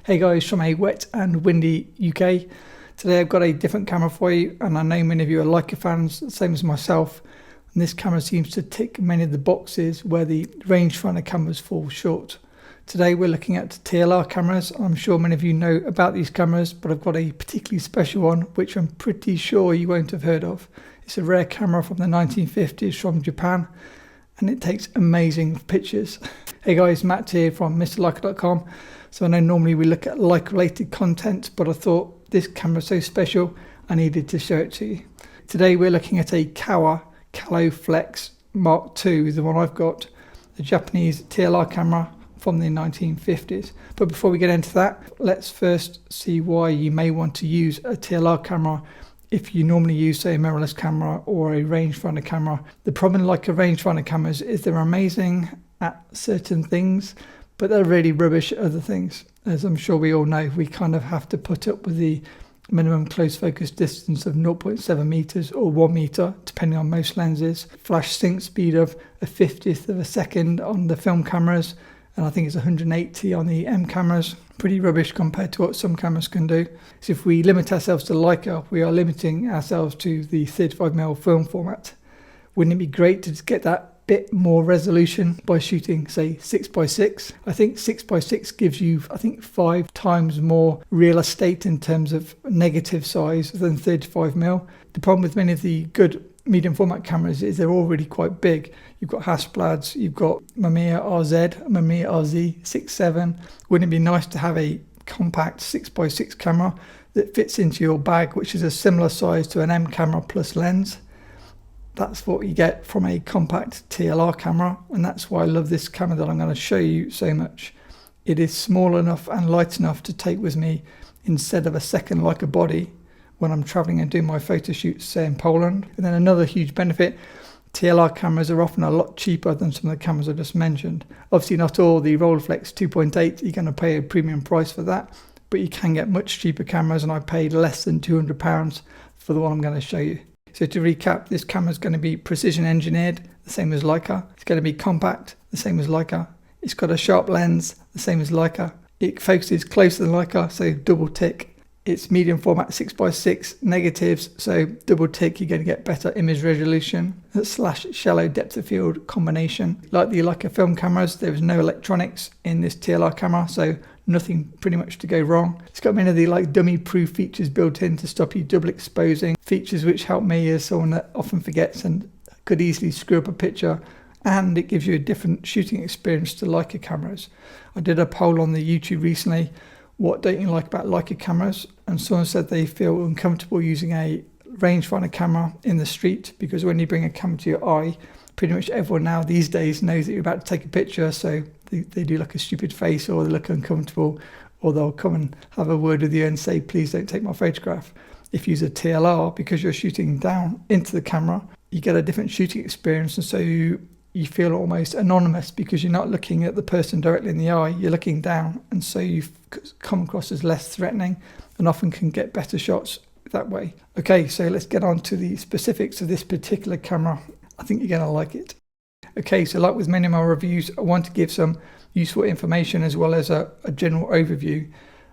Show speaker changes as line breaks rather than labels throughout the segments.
Hey guys, from a wet and windy UK. Today I've got a different camera for you, and I know many of you are Leica fans, same as myself. And this camera seems to tick many of the boxes where the rangefinder cameras fall short. Today we're looking at Tlr cameras. I'm sure many of you know about these cameras, but I've got a particularly special one which I'm pretty sure you won't have heard of. It's a rare camera from the 1950s from Japan, and it takes amazing pictures. Hey guys, Matt here from MrLeica.com. So I know normally we look at Leica related content, but I thought this camera is so special I needed to show it to you. Today we're looking at a Kowa Kalloflex Mark II, the one I've got, a Japanese Tlr camera from the 1950s. But before we get into that, let's first see why you may want to use a Tlr camera if you normally use, say, a mirrorless camera or a rangefinder camera. The problem like a rangefinder cameras is they're amazing at certain things, but they're really rubbish at other things. As I'm sure we all know, we kind of have to put up with the minimum close focus distance of 0.7 meters or 1 meter, depending on most lenses. Flash sync speed of a 50th of a second on the film cameras, and I think it's 180 on the M cameras. Pretty rubbish compared to what some cameras can do. So if we limit ourselves to Leica, we are limiting ourselves to the 35mm film format. Wouldn't it be great to just get that bit more resolution by shooting, say, 6x6? I think 6x6 gives you, 5 times more real estate in terms of negative size than 35mm. The problem with many of the good medium format cameras is they're all really quite big. You've got Hasselblads, you've got Mamiya RZ, Mamiya RZ 6.7. Wouldn't it be nice to have a compact 6x6 camera that fits into your bag, which is a similar size to an M camera plus lens? That's what you get from a compact Tlr camera, and that's why I love this camera that I'm going to show you so much. It is small enough and light enough to take with me instead of a second Leica body when I'm traveling and doing my photo shoots, say in Poland. And then another huge benefit, Tlr cameras are often a lot cheaper than some of the cameras I just mentioned. Obviously not all the Rolleiflex 2.8, you're going to pay a premium price for that, but you can get much cheaper cameras, and I paid less than £200 for the one I'm going to show you. So to recap, this camera is going to be precision engineered, the same as Leica. It's going to be compact, the same as Leica. It's got a sharp lens, the same as Leica. It focuses closer than Leica, so double tick. It's medium format 6x6 negatives, so double tick, you're going to get better image resolution / shallow depth of field combination. Like the Leica film cameras, there is no electronics in this Tlr camera, so nothing pretty much to go wrong. It's got many of the dummy proof features built in to stop you double exposing, features which help me as someone that often forgets and could easily screw up a picture. And it gives you a different shooting experience to Leica cameras. I did a poll on the YouTube recently, what don't you like about Leica cameras? And someone said they feel uncomfortable using a rangefinder camera in the street, because when you bring a camera to your eye, pretty much everyone now these days knows that you're about to take a picture, so they do like a stupid face, or they look uncomfortable, or they'll come and have a word with you and say, please don't take my photograph. If you use a Tlr, because you're shooting down into the camera, you get a different shooting experience, and so you feel almost anonymous because you're not looking at the person directly in the eye, you're looking down, and so you come across as less threatening and often can get better shots that way. Okay, so let's get on to the specifics of this particular camera. I think you're going to like it. Okay, so like with many of my reviews, I want to give some useful information as well as a general overview.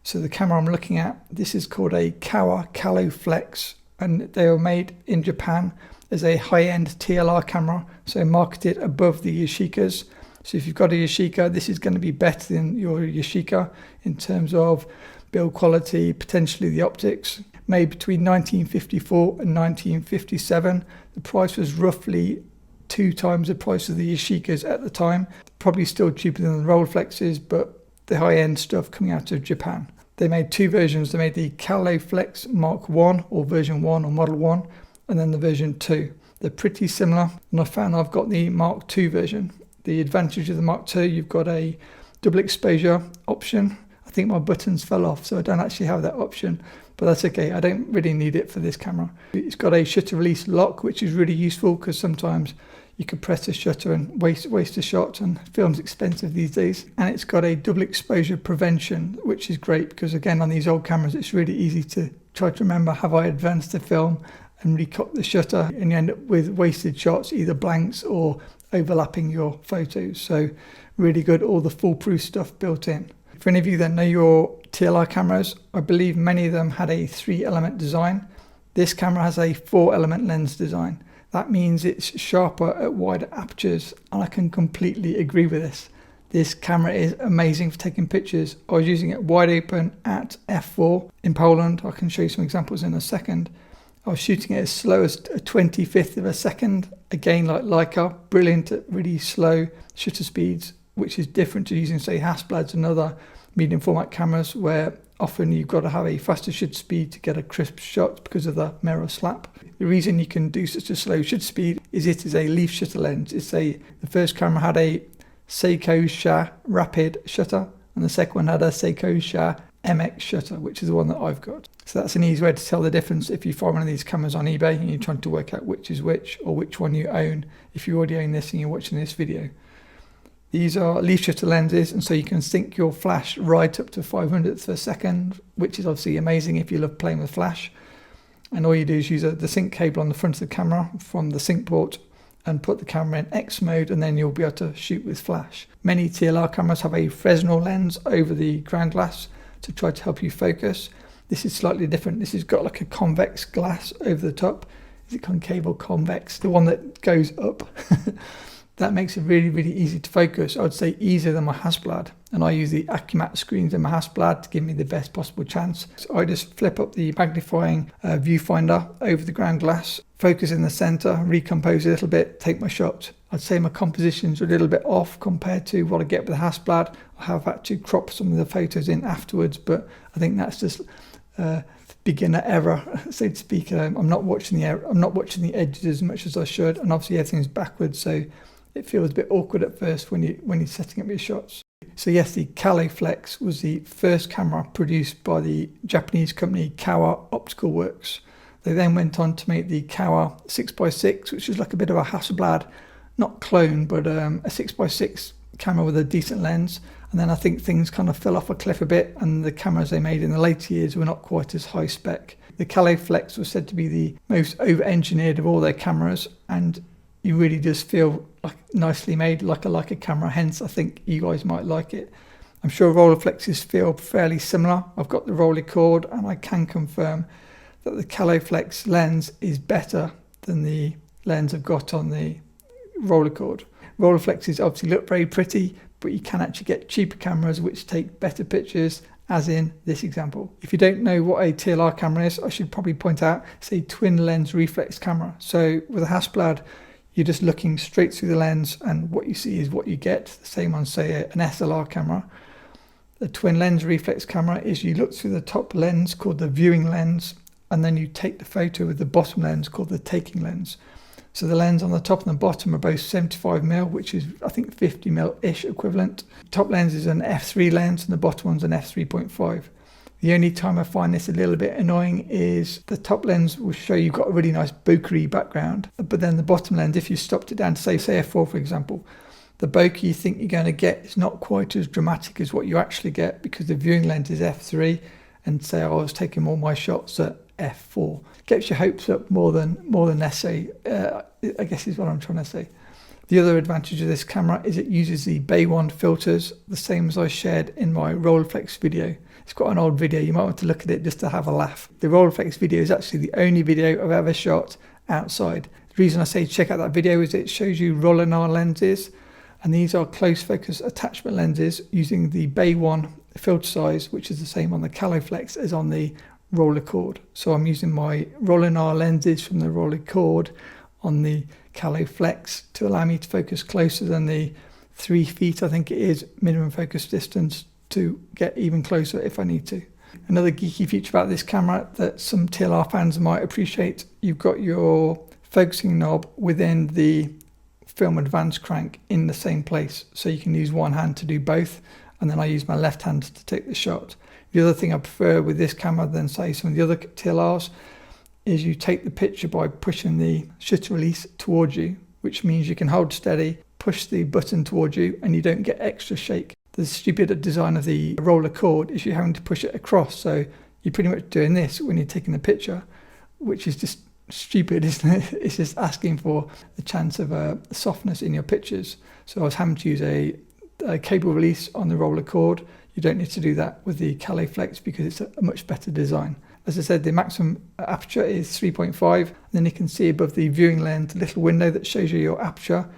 So the camera I'm looking at, this is called a Kowa Kalloflex, and they were made in Japan as a high-end Tlr camera, so marketed above the Yashicas. So if you've got a Yashica, this is going to be better than your Yashica in terms of build quality, potentially the optics. Made between 1954 and 1957. The price was roughly 2 times the price of the Yashicas at the time. Probably still cheaper than the Rolleiflexes, but the high-end stuff coming out of Japan. They made 2 versions. They made the Kalloflex Mark I, or version 1, or model 1, and then the version 2. They're pretty similar, and I found I've got the Mark II version. The advantage of the Mark II, you've got a double exposure option. I think my buttons fell off, so I don't actually have that option, but that's okay. I don't really need it for this camera. It's got a shutter release lock, which is really useful because sometimes you could press the shutter and waste a shot, and film's expensive these days. And it's got a double exposure prevention, which is great because again, on these old cameras, it's really easy to try to remember, have I advanced the film and recock the shutter, and you end up with wasted shots, either blanks or overlapping your photos. So really good, all the foolproof stuff built in. For any of you that know your TLR cameras. I believe many of them had a 3-element design. This camera has a 4-element lens design. That means it's sharper at wider apertures, and I can completely agree with this. This camera is amazing for taking pictures. I was using it wide open at f4 in Poland. I can show you some examples in a second. I was shooting it as slow as a 25th of a second. Again, like Leica, brilliant at really slow shutter speeds, which is different to using, say, Hasselblads and other medium format cameras, where often you've got to have a faster shutter speed to get a crisp shot because of the mirror slap. The reason you can do such a slow shutter speed is it is a leaf shutter lens. The first camera had a Seiko Sha rapid shutter, and the second one had a Seiko Sha MX shutter, which is the one that I've got. So that's an easy way to tell the difference if you find one of these cameras on eBay and you're trying to work out which is which, or which one you own if you already own this and you're watching this video. These are leaf shutter lenses, and so you can sync your flash right up to 500th of a second, which is obviously amazing if you love playing with flash. And all you do is use the sync cable on the front of the camera from the sync port and put the camera in X mode, and then you'll be able to shoot with flash. Many TLR cameras have a Fresnel lens over the ground glass to try to help you focus. This is slightly different. This has got like a convex glass over the top. Is it concave or convex? The one that goes up. That makes it really, really easy to focus. I would say easier than my Hasselblad. And I use the Acumat screens in my Hasselblad to give me the best possible chance. So I just flip up the magnifying viewfinder over the ground glass, focus in the center, recompose a little bit, take my shot. I'd say my compositions are a little bit off compared to what I get with the Hasselblad. I have had to crop some of the photos in afterwards, but I think that's just beginner error, so to speak. I'm not watching the edges as much as I should, and obviously everything's backwards, so it feels a bit awkward at first when you're setting up your shots. So yes, the Kalloflex was the first camera produced by the Japanese company Kowa Optical Works. They then went on to make the Kowa 6x6, which is like a bit of a Hasselblad, not clone, but a 6x6 camera with a decent lens. And then I think things kind of fell off a cliff a bit, and the cameras they made in the later years were not quite as high spec. The Kalloflex was said to be the most over-engineered of all their cameras, and you really just feel like nicely made, like a camera. Hence, I think you guys might like it. I'm sure Rolleiflexes feel fairly similar. I've got the roller cord, and I can confirm that the Kalloflex lens is better than the lens I've got on the roller cord. Rolleiflexes obviously look very pretty, but you can actually get cheaper cameras which take better pictures, as in this example. If you don't know what a TLR camera is, I should probably point out it's a twin lens reflex camera. So with a Hasselblad, you're just looking straight through the lens, and what you see is what you get. The same on, say, an SLR camera. The twin lens reflex camera is you look through the top lens called the viewing lens, and then you take the photo with the bottom lens called the taking lens. So the lens on the top and the bottom are both 75mm, which is, I think, 50mm-ish equivalent. Top lens is an f3 lens, and the bottom one's an f3.5. The only time I find this a little bit annoying is the top lens will show you've got a really nice bokeh background, but then the bottom lens, if you stopped it down to say f4, for example, the bokeh you think you're going to get is not quite as dramatic as what you actually get, because the viewing lens is f3, and say I was taking all my shots at f4. Gets your hopes up more than necessary, I guess is what I'm trying to say. The other advantage of this camera is it uses the Bay 1 filters, the same as I shared in my Rolleiflex video. It's quite an old video, you might want to look at it just to have a laugh. The Rolleiflex video is actually the only video I've ever shot outside. The reason I say check out that video is it shows you Rolleinar lenses, and these are close focus attachment lenses using the Bay 1 filter size, which is the same on the Kalloflex as on the roller cord. So I'm using my Rolleinar lenses from the roller cord on the Kalloflex to allow me to focus closer than the 3 feet, I think it is, minimum focus distance, to get even closer if I need to. Another geeky feature about this camera that some TLR fans might appreciate, you've got your focusing knob within the film advance crank in the same place, so you can use one hand to do both, and then I use my left hand to take the shot. The other thing I prefer with this camera than, say, some of the other TLRs is you take the picture by pushing the shutter release towards you, which means you can hold steady, push the button towards you, and you don't get extra shake. The stupid design of the roller cord is you're having to push it across, so you're pretty much doing this when you're taking the picture, which is just stupid, isn't it? It's just asking for the chance of softness in your pictures. So I was having to use a cable release on the roller cord. You don't need to do that with the Kalloflex because it's a much better design. As I said, the maximum aperture is 3.5. And then you can see above the viewing lens a little window that shows you your aperture,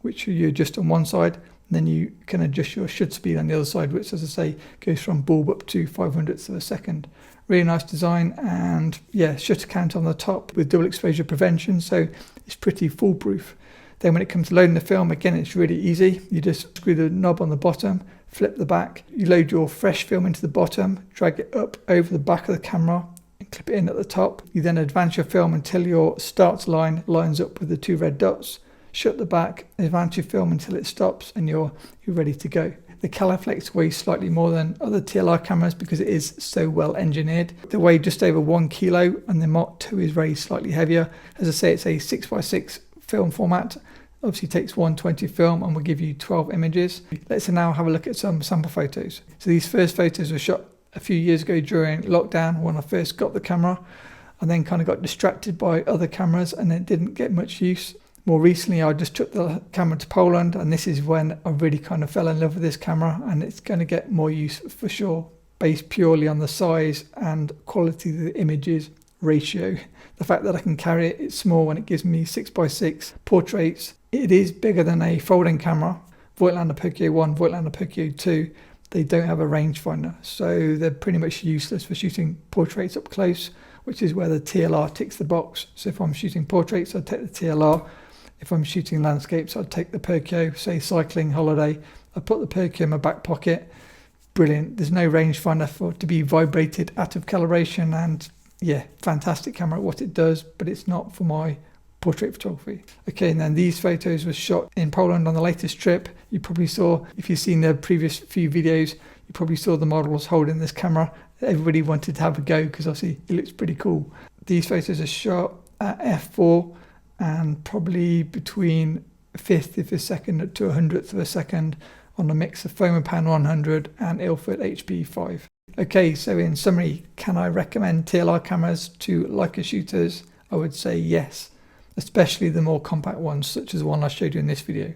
which you adjust on one side. And then you can adjust your shutter speed on the other side, which, as I say, goes from bulb up to 500ths of a second. Really nice design, and yeah, shutter count on the top with double exposure prevention, so it's pretty foolproof. Then when it comes to loading the film, again, it's really easy. You just screw the knob on the bottom, flip the back, you load your fresh film into the bottom, drag it up over the back of the camera and clip it in at the top. You then advance your film until your start line lines up with the two red dots. Shut the back, advance your film until it stops, and you're ready to go. The Kalloflex weighs slightly more than other TLR cameras because it is so well engineered. They weigh just over 1 kilo, and the Mark II is very slightly heavier. As I say, it's a 6x6 film format. Obviously takes 120 film and will give you 12 images. Let's now have a look at some sample photos. So these first photos were shot a few years ago during lockdown when I first got the camera, and then kind of got distracted by other cameras and it didn't get much use. More recently, I just took the camera to Poland, and this is when I really kind of fell in love with this camera, and it's going to get more use for sure, based purely on the size and quality of the images ratio. The fact that I can carry it, it's small, and it gives me 6x6 portraits. It is bigger than a folding camera. Voigtlander Perchiavali 1, Voigtlander Perchiavali 2, they don't have a rangefinder, so they're pretty much useless for shooting portraits up close, which is where the TLR ticks the box. So if I'm shooting portraits, I'd take the TLR. If I'm shooting landscapes, I'd take the Perchiavali, say cycling, holiday. I put the Perchiavali in my back pocket. Brilliant. There's no rangefinder for it to be vibrated out of calibration, and yeah, fantastic camera at what it does, but it's not for my portrait photography. Okay, and then these photos were shot in Poland on the latest trip. You probably saw, if you've seen the previous few videos, you probably saw the models holding this camera. Everybody wanted to have a go because obviously it looks pretty cool. These photos are shot at f4 and probably between a 50th of a second to 100th of a second on a mix of Fomapan 100 and Ilford HP5. Okay, so in summary, can I recommend TLR cameras to Leica shooters? I would say yes, especially the more compact ones, such as the one I showed you in this video.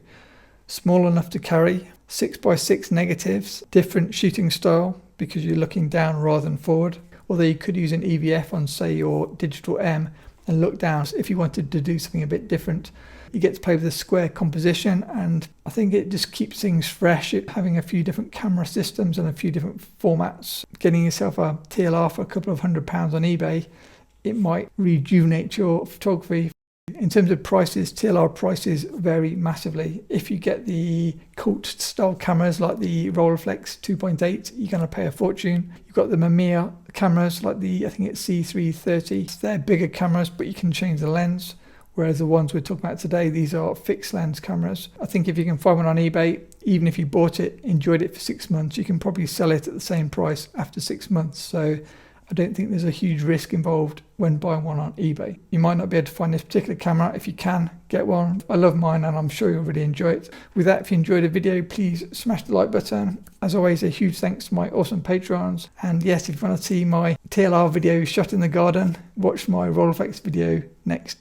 Small enough to carry, 6x6 negatives, different shooting style because you're looking down rather than forward. Although you could use an EVF on, say, your digital M and look down if you wanted to do something a bit different. You get to play with the square composition, and I think it just keeps things fresh, having a few different camera systems and a few different formats. Getting yourself a TLR for a couple of £100 on eBay, it might rejuvenate your photography. In terms of prices, TLR prices vary massively. If you get the cult style cameras like the Rolleiflex 2.8, you're going to pay a fortune. You've got the Millar cameras like the, I think it's C330. They're bigger cameras, but you can change the lens. Whereas the ones we're talking about today, these are fixed lens cameras. I think if you can find one on eBay, even if you bought it, enjoyed it for 6 months, you can probably sell it at the same price after 6 months. So I don't think there's a huge risk involved when buying one on eBay. You might not be able to find this particular camera. If you can, get one. I love mine and I'm sure you'll really enjoy it. With that, if you enjoyed the video, please smash the like button. As always, a huge thanks to my awesome Patreons. And yes, if you want to see my TLR video shot in the garden, watch my Rolleiflex video next.